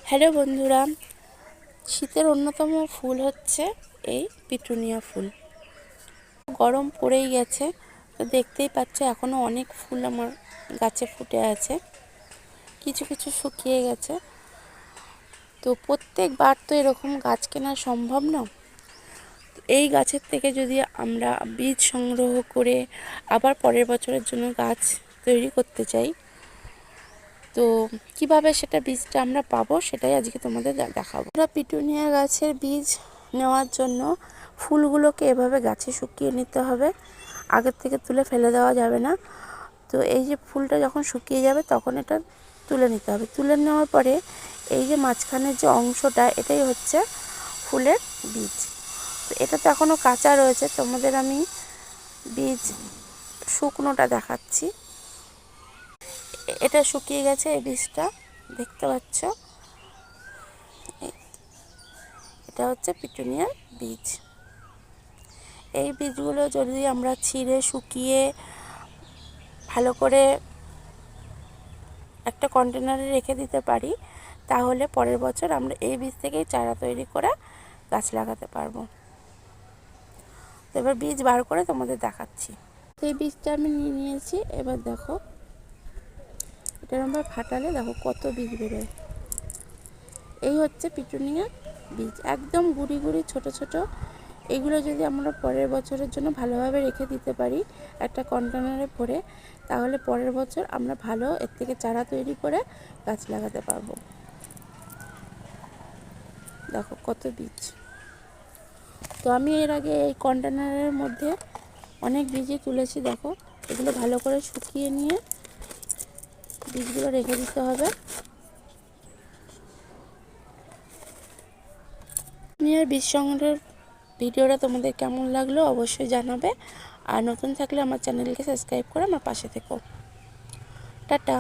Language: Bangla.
হ্যালো বন্ধুরা, শীতের অন্যতম ফুল হচ্ছে এই পিটুনিয়া ফুল। গরম পড়েই গেছে, তো দেখতেই পাচ্ছ এখনও অনেক ফুল আমার গাছে ফুটে আছে, কিছু কিছু শুকিয়ে গেছে। তো প্রত্যেকবার তো এরকম গাছ কেনা সম্ভব না। এই গাছের থেকে যদি আমরা বীজ সংগ্রহ করে আবার পরের বছরের জন্য গাছ তৈরি করতে চাই, তো কিভাবে সেটা বীজটা আমরা পাবো সেটাই আজকে তোমাদের দেখাবো। আমরা পিটুনিয়া গাছের বীজ নেওয়ার জন্য ফুলগুলোকে এভাবে গাছে শুকিয়ে নিতে হবে, আগের থেকে তুলে ফেলে দেওয়া যাবে না। তো এই যে ফুলটা যখন শুকিয়ে যাবে তখন এটা তুলে নিতে হবে। তুলে নেওয়ার পরে এই যে মাঝখানের যে অংশটা, এটাই হচ্ছে ফুলের বীজ। তো এটা তো এখনও কাঁচা রয়েছে, তোমাদের আমি বীজ শুকনোটা দেখাচ্ছি। এটা শুকিয়ে গেছে, এই বীজটা দেখতে পাচ্ছ, এটা হচ্ছে পিটুনিয়ার বীজ। এই বীজগুলো যদি আমরা ছিঁড়ে শুকিয়ে ভালো করে একটা কন্টেনারে রেখে দিতে পারি, তাহলে পরের বছর আমরা এই বীজ থেকেই চারা তৈরি করে গাছ লাগাতে পারবো। তো এবার বীজ বার করে তোমাদের দেখাচ্ছি। এই বীজটা আমি নিয়ে নিয়েছি, এবার দেখো এটার আমরা ফাটালে দেখো কত বীজ বেরোয়। এই হচ্ছে পিটুনিয়া বীজ, একদম গুড়ি গুড়ি ছোট ছোট। এগুলো যদি আমরা পরের বছরের জন্য ভালোভাবে রেখে দিতে পারি একটা কন্টেনারে ভরে, তাহলে পরের বছর আমরা ভালো এর থেকে চারা তৈরি করে গাছ লাগাতে পারবো। দেখো কত বীজ। তো আমি এর আগে এই কন্টেনারের মধ্যে অনেক বীজই তুলেছি। দেখো এগুলো ভালো করে শুকিয়ে নিয়ে বীজগুলো রেখে দিতে হবে। বীজ সংগ্রহের ভিডিওটা তোমাদের কেমন লাগলো অবশ্যই জানাবে, আর নতুন থাকলে আমার চ্যানেলকে সাবস্ক্রাইব করে আমার পাশে থেকো। টাটা।